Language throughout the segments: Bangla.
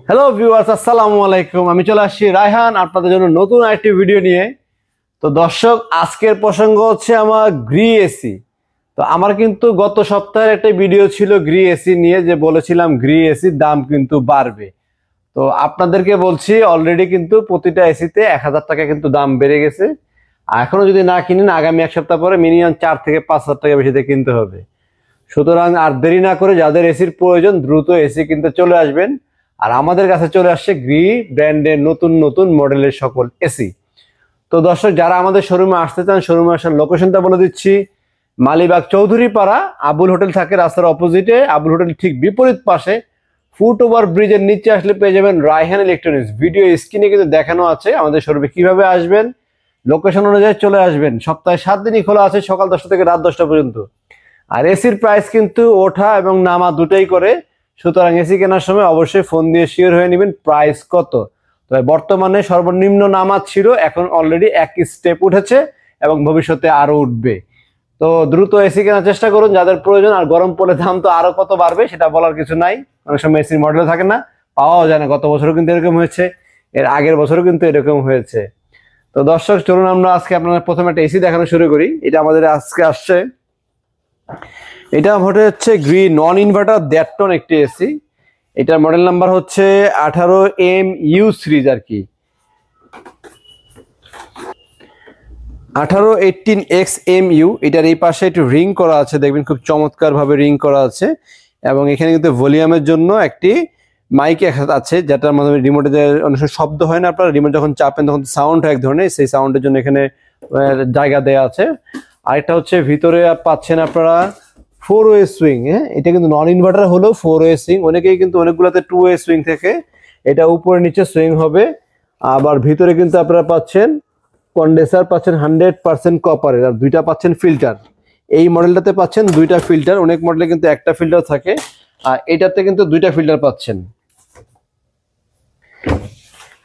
হ্যালো ভিউয়ার্স, আসসালামু আলাইকুম। আমি চলে আসছি রায়হান আপনাদের জন্য নতুন আরেকটি ভিডিও নিয়ে। তো দর্শক, আজকের প্রসঙ্গ হচ্ছে আমার গ্রি এসি। তো আমার কিন্তু গত সপ্তাহের একটা ভিডিও ছিল গ্রি এসি নিয়ে, যে বলেছিলাম গ্রি এসির দাম কিন্তু বাড়বে। তো আপনাদেরকে বলছি অলরেডি কিন্তু প্রতিটা এসিতে 1000 টাকা কিন্তু দাম বেড়ে গেছে। আর এখনো যদি না কিনেন আগামী এক সপ্তাহ পরে মিনিমাম 4 থেকে 5,000 টাকা বেশিতে কিনতে হবে। সুতরাং আর দেরি না করে যাদের এসির প্রয়োজন দ্রুত এসি কিনতে চলে আসবেন। আর আমাদের কাছে চলে আসছে গ্রি ব্র্যান্ডের নতুন নতুন মডেলের সকল এসি। তো দর্শক, যারা আমাদের শোরুমে আসতে চান, শোরুমে আসার লোকেশনটা বলে দিচ্ছি। মালিবাগ চৌধুরী পাড়া, আবুল হোটেল থাকে রাস্তার অপোজিটে, আবুল হোটেল ঠিক বিপরীত পাশে ফুট ওভার ব্রিজের নিচে আসলে পেয়ে যাবেন রায়হান ইলেকট্রনিক্স। ভিডিও স্ক্রিনে কিন্তু দেখানো আছে আমাদের শোরুমে কিভাবে আসবেন। লোকেশন অনুযায়ী চলে আসবেন। সপ্তাহে 7 দিনই খোলা আছে, সকাল 10টা থেকে রাত 10টা পর্যন্ত। আর এসির প্রাইস কিন্তু ওঠা এবং নামা দুটোই করে। সুতরাং এসি কেনার সময় অবশ্যই ফোন দিয়ে শিওর হয়ে নেবেন প্রাইস কত। তবে বর্তমানে সর্বনিম্ন নামা ছিল, এখন অলরেডি এক স্টেপ উঠেছে এবং ভবিষ্যতে আরো উঠবে। তো দ্রুত এসি কেনার চেষ্টা করুন যাদের প্রয়োজন। আর গরম পড়লে দাম তো আরো কত বাড়বে সেটা বলার কিছু নাই, অনেক সময় এসির মডেল থাকে না, পাওয়াও যায় না। গত বছরও কিন্তু এরকম হয়েছে, এর আগের বছরও কিন্তু এরকম হয়েছে। তো দর্শক, চলুন আমরা আজকে আপনাদের প্রথমে একটা এসি দেখানো শুরু করি। এটা আমাদের আজকে আসছে, এটা হচ্ছে গ্রি নন ইনভার্টার 1.5 টন একটি এসি। এটার মডেল নাম্বার হচ্ছে 18MU সিরিজ আর কি, 1818XMU। এটার এই পাশে একটু রিং করা আছে, দেখবেন খুব চমৎকার ভাবে রিং করা আছে। এবং এখানে কিন্তু ভলিউমের জন্য একটি মাইক আছে, যেটার মাধ্যমে রিমোটে অনেক সময় শব্দ হয় না, আপনারা রিমোট যখন চাপেন তখন সাউন্ড হয় এক ধরনের, সেই সাউন্ডের জন্য এখানে জায়গা দেওয়া আছে। আরেকটা হচ্ছে ভিতরে পাচ্ছেন আপনারা 4-ওয়ে সুইং। হ্যাঁ, এটা কিন্তু নন ইনভার্টার হলেও 4-ওয়ে সুইং। অনেকেই কিন্তু অনেকগুলোতে 2-ওয়ে সুইং থেকে, এটা উপরে নিচে সুইং হবে। আবার ভিতরে কিন্তু আপনারা পাচ্ছেন কন্ডেন্সার, পাচ্ছেন 100% কপারের, আর দুইটা পাচ্ছেন ফিল্টার। এই মডেলটাতে পাচ্ছেন দুইটা ফিল্টার, অনেক মডেলে কিন্তু একটা ফিল্টার থাকে, আর এটাতে কিন্তু দুইটা ফিল্টার পাচ্ছেন।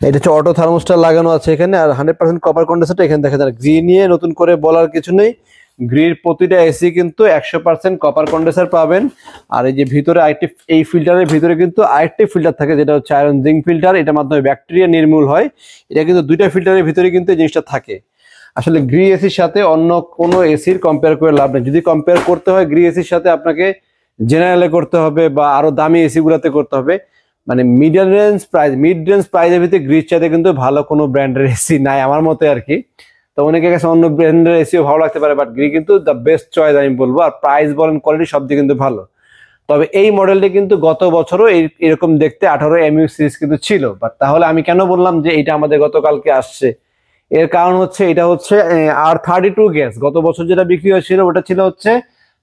এটা হচ্ছে অটো থার্মোস্টার লাগানো আছে এখানে, আর 100% কপার কন্ডেন্সারটা এখানে দেখা যায়। গ্রি নিয়ে নতুন করে বলার কিছু নেই, গ্রির প্রতিটা এসি কিন্তু 100% কপার কন্ডেন্সার পাবেন। আর এই যে ভিতরে আরেকটি, এই ফিল্টারের ভিতরে কিন্তু আরেকটি ফিল্টার থাকে, যেটা হচ্ছে আয়রন জিঙ্ক ফিল্টার। এটার মাধ্যমে ব্যাকটেরিয়া নির্মূল হয়। এটা কিন্তু দুইটা ফিল্টারের ভিতরে কিন্তু এই জিনিসটা থাকে। আসলে গ্রি এসির সাথে অন্য কোনো এসির কম্পেয়ার করে লাভ নেই। যদি কম্পেয়ার করতে হয় গ্রি এসির সাথে, আপনাকে জেনারেলে করতে হবে বা আরো দামি এসি গুলাতে করতে হবে। মানে মিড রেঞ্জ প্রাইজের ভিতরে গ্রির চাইতে কিন্তু ভালো কোনো ব্র্যান্ডের এসি নাই আমার মতে আর কি। তো অনেকের কাছে অন্য ব্র্যান্ডের এসিও ভালো লাগতে পারে, বাট গ্রি কিন্তু দ্য বেস্ট চয়েস আমি বলবো। আর প্রাইস বলেন, কোয়ালিটি সব দিকে কিন্তু ভালো। তবে এই মডেলটি কিন্তু গত বছরও এরকম দেখতে 18MU সিরিজ কিন্তু ছিল। বাট তাহলে আমি কেন বললাম যে এটা আমাদের গতকালকে আসছে? এর কারণ হচ্ছে এটা হচ্ছে R32 গ্যাস। গত বছর যেটা বিক্রি হয়েছিল ওটা ছিল হচ্ছে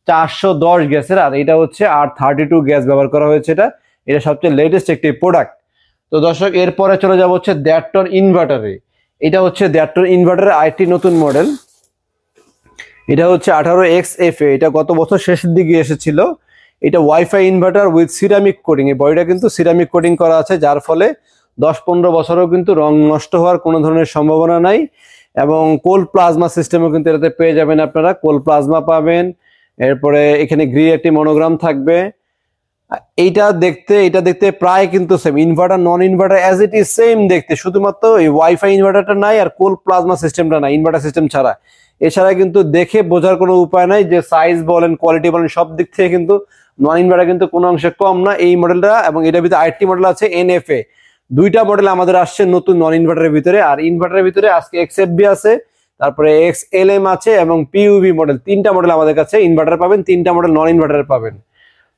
410 গ্যাসের, আর এটা হচ্ছে R32 গ্যাস ব্যবহার করা হয়েছে। এটা সবচেয়ে লেটেস্ট একটি প্রোডাক্ট। তো দর্শক, এরপরে চলে যাব হচ্ছে 1.5 টন ইনভার্টারে। এটা হচ্ছে 1.5 টন ইনভার্টারের আরেকটি নতুন মডেল। এটা হচ্ছে 18XFA। এটা গত বছর শেষের দিকে এসেছিল। এটা wifi inverter with ceramic coating. এই বডিটা কিন্তু সিরামিক কোটিং করা আছে, যার ফলে 10-15 বছরও কিন্তু রং নষ্ট হওয়ার কোনো ধরনের সম্ভাবনা নাই। এবং কোল্ড প্লাজমা সিস্টেমও কিন্তু এটাতে পেয়ে যাবেন আপনারা, কোল্ড প্লাজমা পাবেন। এরপরে এখানে গ্রি একটি মনোগ্রাম থাকবে। এটা দেখতে প্রায় কিন্তু same, inverter non inverter as it is same দেখতে, শুধুমাত্র এই ওয়াইফাই ইনভার্টারটা নাই আর কোল্ড প্লাজমা সিস্টেমটা নাই, ইনভার্টার সিস্টেম ছাড়া। এছাড়া কিন্তু দেখে বোঝার কোনো উপায় নাই যে সাইজ বলেন, কোয়ালিটি বলেন, সব দিক থেকে কিন্তু নন ইনভার্টার কিন্তু কোনো অংশে কম না এই মডেলটা। এবং এটার ভিতরে আরেকটি মডেল আছে NFA। দুইটা মডেল আমাদের আসছে নতুন নন ইনভার্টারের ভিতরে। আর ইনভার্টারের ভিতরে আজকে XFB আছে, তারপরে XLM আছে এবং PUV মডেল। 3টা মডেল আমাদের কাছে ইনভার্টার পাবেন, 3টা মডেল নন ইনভার্টার পাবেন।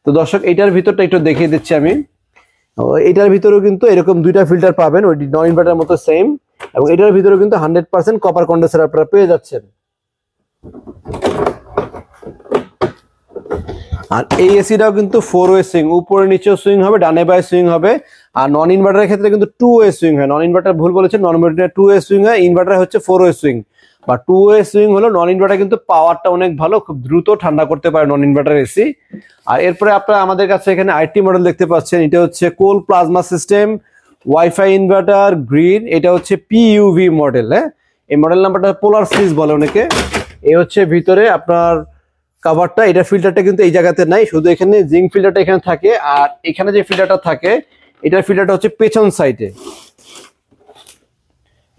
তো দর্শক, এটার ভিতরটা একটু দেখিয়ে দিচ্ছি আমি। এটার ভিতরেও কিন্তু এরকম দুইটা ফিল্টার পাবেন, ওই নন ইনভার্টার মতো সেম। এবং এটার ভিতরেও কিন্তু 100% কপার কন্ডেন্সার আপনারা পেয়ে যাচ্ছেন। আর এই এসিটাও কিন্তু 4-ওয়ে সুইং, উপরে নিচেও সুইং হবে, ডানে বায়ে সুইং হবে। আর নন ইনভার্টারের ক্ষেত্রে কিন্তু 2-ওয়ে সুইং হয়। নন ইনভার্টার ভুল বলেছেন, নন ইনভার্টার 2-ওয়ে সুইং হয়, ইনভার্টার হচ্ছে 4-ওয়ে সুইং। বা 2-ওয়ে সুইং হলো নন ইনভার্টার, কিন্তু পাওয়ারটা অনেক ভালো, খুব দ্রুত ঠান্ডা করতে পারে নন ইনভার্টার এসি। আর এরপরে আপনারা আমাদের কাছে এখানে আরেকটি মডেল দেখতে পাচ্ছেন। এটা হচ্ছে cold plasma system wifi inverter green. এটা হচ্ছে PUV মডেল। হ্যাঁ, এই মডেল নাম্বারটা পোলার সিরিজ বলে অনেকে। এই হচ্ছে ভিতরে আপনার কভারটা, এটা ফিল্টারটা কিন্তু এই জায়গাতে নাই, শুধু এখানে জিঙ্ক ফিল্টারটা এখানে থাকে। আর এখানে যে ফিল্টারটা থাকে এটার ফিল্টারটা হচ্ছে পেছন সাইডে,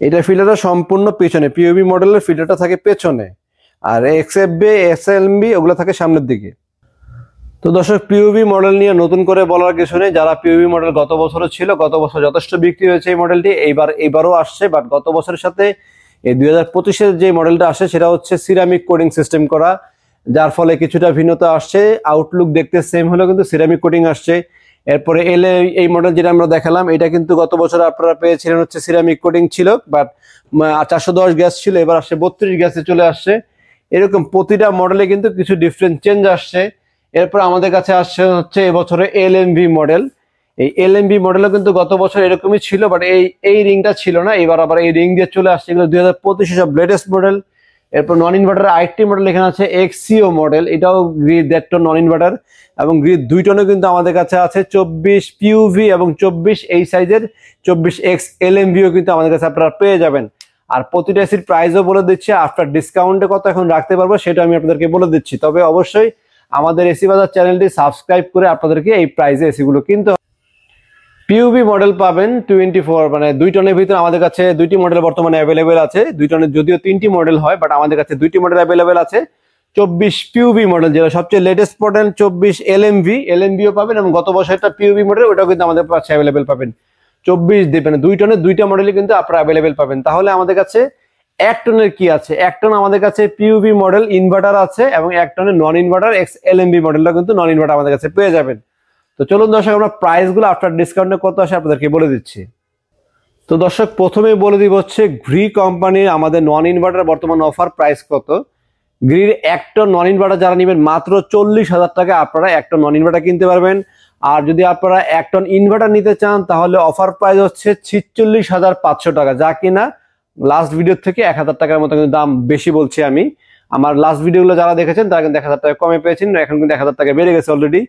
এটার ফিল্টারটা সম্পূর্ণ পেছনে, পিওবি মডেলের ফিল্টারটা থাকে পেছনে, আর এক্সএফবি এসএলবি ওগুলো থাকে সামনের দিকে। তো দর্শক, পিওবি মডেল নিয়ে নতুন করে বলার কিছু নেই। যারা পিওবি মডেল গত বছরও ছিল, গত বছর যথেষ্ট বিক্রি হয়েছে এই মডেলটি, এইবারও আসছে। বাট গত বছরের সাথে এই 2025-এর যে মডেলটা আসে সেটা হচ্ছে সিরামিক কোডিং সিস্টেম করা, যার ফলে কিছুটা ভিন্নতা আসছে। আউটলুক দেখতে সেম হলেও কিন্তু সিরামিক কোডিং আসছে। এরপরে এই মডেল যেটা আমরা দেখালাম, এটা কিন্তু গত বছর আপনারা পেয়েছিলেন হচ্ছে সিরামিক কোডিং ছিল, বাট 410 গ্যাস ছিল, এবার আসছে 32 গ্যাসে চলে আসছে। এরকম প্রতিটা মডেলে কিন্তু কিছু ডিফারেন্ট চেঞ্জ আসছে। এরপর আমাদের কাছে আসছে হচ্ছে এবছরে এলএমভি মডেল। এই এলএমভি মডেলও কিন্তু গত বছর এরকমই ছিল, বাট এই রিংটা ছিল না, এবার আবার এই রিং দিয়ে চলে আসছে। এগুলো 2025 সব লেটেস্ট মডেল। এরপর নন ইনভার্টার আরেকটি মডেল এখানে আছে এক্সিও মডেল, এটাও গ্রিড 1.5 টন নন ইনভার্টার এবং গ্রিড 2 টনও কিন্তু আমাদের কাছে আছে। 24 পিউভি এবং 24 এই সাইজের 24X এলএমভিও কিন্তু আমাদের কাছে আপনারা পেয়ে যাবেন। আর প্রতিটা এসির প্রাইসও বলে দিচ্ছি, আফটার ডিসকাউন্টে কত এখন রাখতে পারবো সেটা আমি আপনাদেরকে বলে দিচ্ছি। তবে অবশ্যই আমাদের এসি বাজার চ্যানেলটি সাবস্ক্রাইব করে আপনাদেরকে এই প্রাইসে এসিগুলো কিনতে হবে। পিউবি মডেল পাবেন 24, মানে 2 টনের ভিতরে আমাদের কাছে 2টি মডেল বর্তমানে অ্যাভেলেবেল আছে। 2 টনের যদিও 3টি মডেল হয়, বাট আমাদের কাছে 2টি মডেল অ্যাভেলেবেল আছে। 24 পিউবি মডেল যেটা সবচেয়ে লেটেস্ট মডেল, 24 এলএমভিও পাবেন, এবং গত বছরটা পিউবি মডেল ওটাও কিন্তু আমাদের কাছে অ্যাভেলেবেল পাবেন। 24 দিবেন 2 টনের 2টা মডেলই কিন্তু আপনারা অ্যাভেলেবেল পাবেন। তাহলে আমাদের কাছে 1 টনের কি আছে? 1 টন আমাদের কাছে পিউবি মডেল ইনভার্টার আছে, এবং 1 টনের নন ইনভার্টার এক্স এলএমভি মডেলটা কিন্তু নন ইনভার্টার আমাদের কাছে পেয়ে যাবেন। তো চলুন দর্শক, আমরা প্রাইসগুলো আফটার ডিসকাউন্টে কত আসে আপনাদেরকে বলে দিচ্ছি। তো দর্শক, প্রথমেই বলে দিব হচ্ছে গ্রি কোম্পানির আমাদের নন ইনভার্টার বর্তমান অফার প্রাইস কত। গ্রির 1 টন নন ইনভার্টার যারা নেবেন মাত্র 40,000 টাকা আপনারা 1 টন নন ইনভার্টার কিনতে পারবেন। আর যদি আপনারা 1 টন ইনভার্টার নিতে চান তাহলে অফার প্রাইস হচ্ছে 46,500 টাকা, যা কিনা লাস্ট ভিডিও থেকে 1,000 টাকার মতো কিন্তু দাম বেশি বলছি আমি। আমার লাস্ট ভিডিওগুলো যারা দেখেছেন তারা কিন্তু 1,000 টাকা কমে পেয়েছেন, এখন কিন্তু 1,000 টাকা বেড়ে গেছে অলরেডি।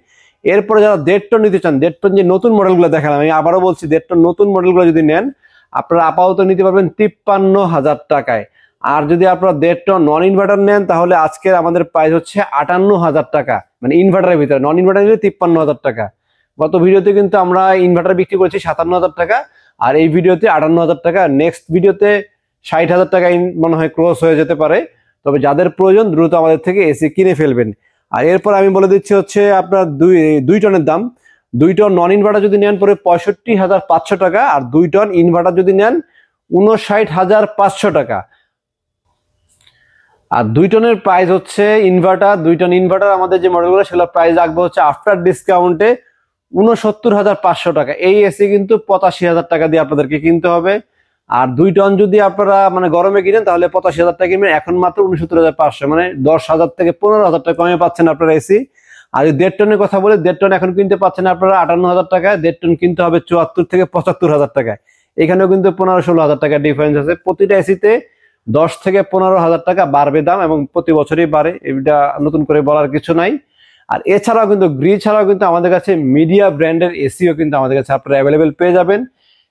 এরপরে যারা 1.5 টন নিতে চান, 1.5 টন যে নতুন মডেলগুলো দেখালাম, আমি আবারও বলছি 1.5 টন নতুন মডেলগুলো যদি নেন আপনারা আপাতত নিতে পারবেন 53,000 টাকায়। আর যদি আপনারা 1.5 টন নন ইনভার্টার নেন তাহলে আজকের আমাদের প্রাইস হচ্ছে 58,000 টাকা, মানে ইনভার্টারের ভিতরে। নন ইনভার্টার নিলে 53,000 টাকা। গত ভিডিওতে কিন্তু আমরা ইনভার্টার বিক্রি করেছি 57,000 টাকা, আর এই ভিডিওতে 58,000 টাকা। নেক্সট ভিডিওতে 60,000 টাকা মনে হয় ক্রস হয়ে যেতে পারে। তবে যাদের প্রয়োজন দ্রুত আমাদের থেকে এসি কিনে ফেলবেন। আর এরপর আমি বলে দিচ্ছি হচ্ছে আপনার 2 টনের দাম। 2 টন নন ইনভার্টার যদি নেন পরে 65,500 টাকা, আর 2 টন ইনভার্টার যদি নেন 59,500 টাকা। আর 2 টনের প্রাইস হচ্ছে ইনভার্টার, 2 টন ইনভার্টার আমাদের যে মডেলগুলো সেগুলো প্রাইস রাখবো হচ্ছে আফটার ডিসকাউন্টে 69,500 টাকা। এই এসি কিন্তু 85,000 টাকা দিয়ে আপনাদেরকে কিনতে হবে। আর 2 টন যদি আপনারা মানে গরমে কিনেন তাহলে 85,000 টাকা কিনবেন, এখন মাত্র 69,500, মানে 10,000 থেকে 15,000 টাকা কমে পাচ্ছেন আপনারা এসি। আর 1.5 টনের কথা বলে 1.5 টন এখন কিনতে পাচ্ছেন আপনারা 58,000 টাকায়, 1.5 টন কিনতে হবে 74 থেকে 75,000 টাকায়। এখানেও কিন্তু 15-16,000 টাকা ডিফারেন্স আছে। প্রতিটা এসিতে 10 থেকে 15,000 টাকা বাড়বে দাম, এবং প্রতি বছরই বাড়ে, এটা নতুন করে বলার কিছু নাই। আর এছাড়াও কিন্তু গ্রি ছাড়াও কিন্তু আমাদের কাছে মিডিয়া ব্র্যান্ডের এসিও কিন্তু আমাদের কাছে আপনারা অ্যাভেলেবেল পেয়ে যাবেন।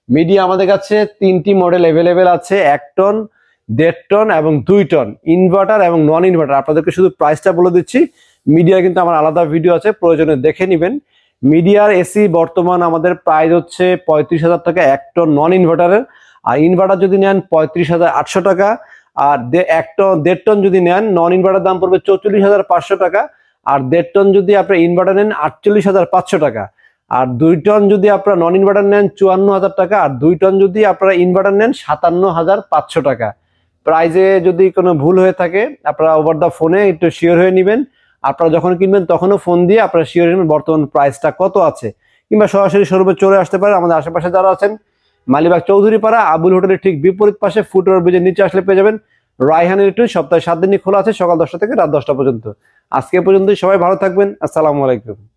মিডিয়া আমাদের কাছে 3টি মডেল অ্যাভেলেবেল আছে, 1 টন, 1.5 টন এবং 2 টন ইনভার্টার এবং নন ইনভার্টার। আপনাদেরকে শুধু প্রাইসটা বলে দিচ্ছি, মিডিয়া কিন্তু আমার আলাদা ভিডিও আছে, প্রয়োজনে দেখে নেবেন। মিডিয়ার এসি বর্তমান আমাদের প্রাইস হচ্ছে 35,000 টাকা 1 টন নন ইনভার্টারের। আর ইনভার্টার যদি নেন 35,800 টাকা। আর 1.5 টন যদি নেন নন ইনভার্টার দাম পড়বে 44,500 টাকা। আর 1.5 টন যদি আপনার ইনভার্টার নেন 48,500 টাকা। আর 2 টন যদি আপনারা নন ইনভার্টার নেন 54,000 টাকা। আর 2 টন যদি আপনারা ইনভার্টার নেন 57,500 টাকা। প্রাইজে যদি কোনো ভুল হয়ে থাকে আপনারা ওভার দ্য ফোনে একটু শিওর হয়ে নেবেন। আপনারা যখন কিনবেন তখনও ফোন দিয়ে আপনারা শিওর হয়ে নেবেন বর্তমান প্রাইসটা কত আছে, কিংবা সরাসরি শোরুমে চলে আসতে পারেন। আমাদের আশেপাশে যারা আছেন মালিবাগ চৌধুরীপাড়া আবুল হোটেলের ঠিক বিপরীত পাশে ফুটওভার ব্রিজের নিচে আসলে পেয়ে যাবেন রায়হান ইলেকট্রনিক্স। সপ্তাহে 7 দিনই খোলা আছে, সকাল 10টা থেকে রাত 10টা পর্যন্ত। আজকে পর্যন্ত সবাই ভালো থাকবেন। আসসালামু আলাইকুম।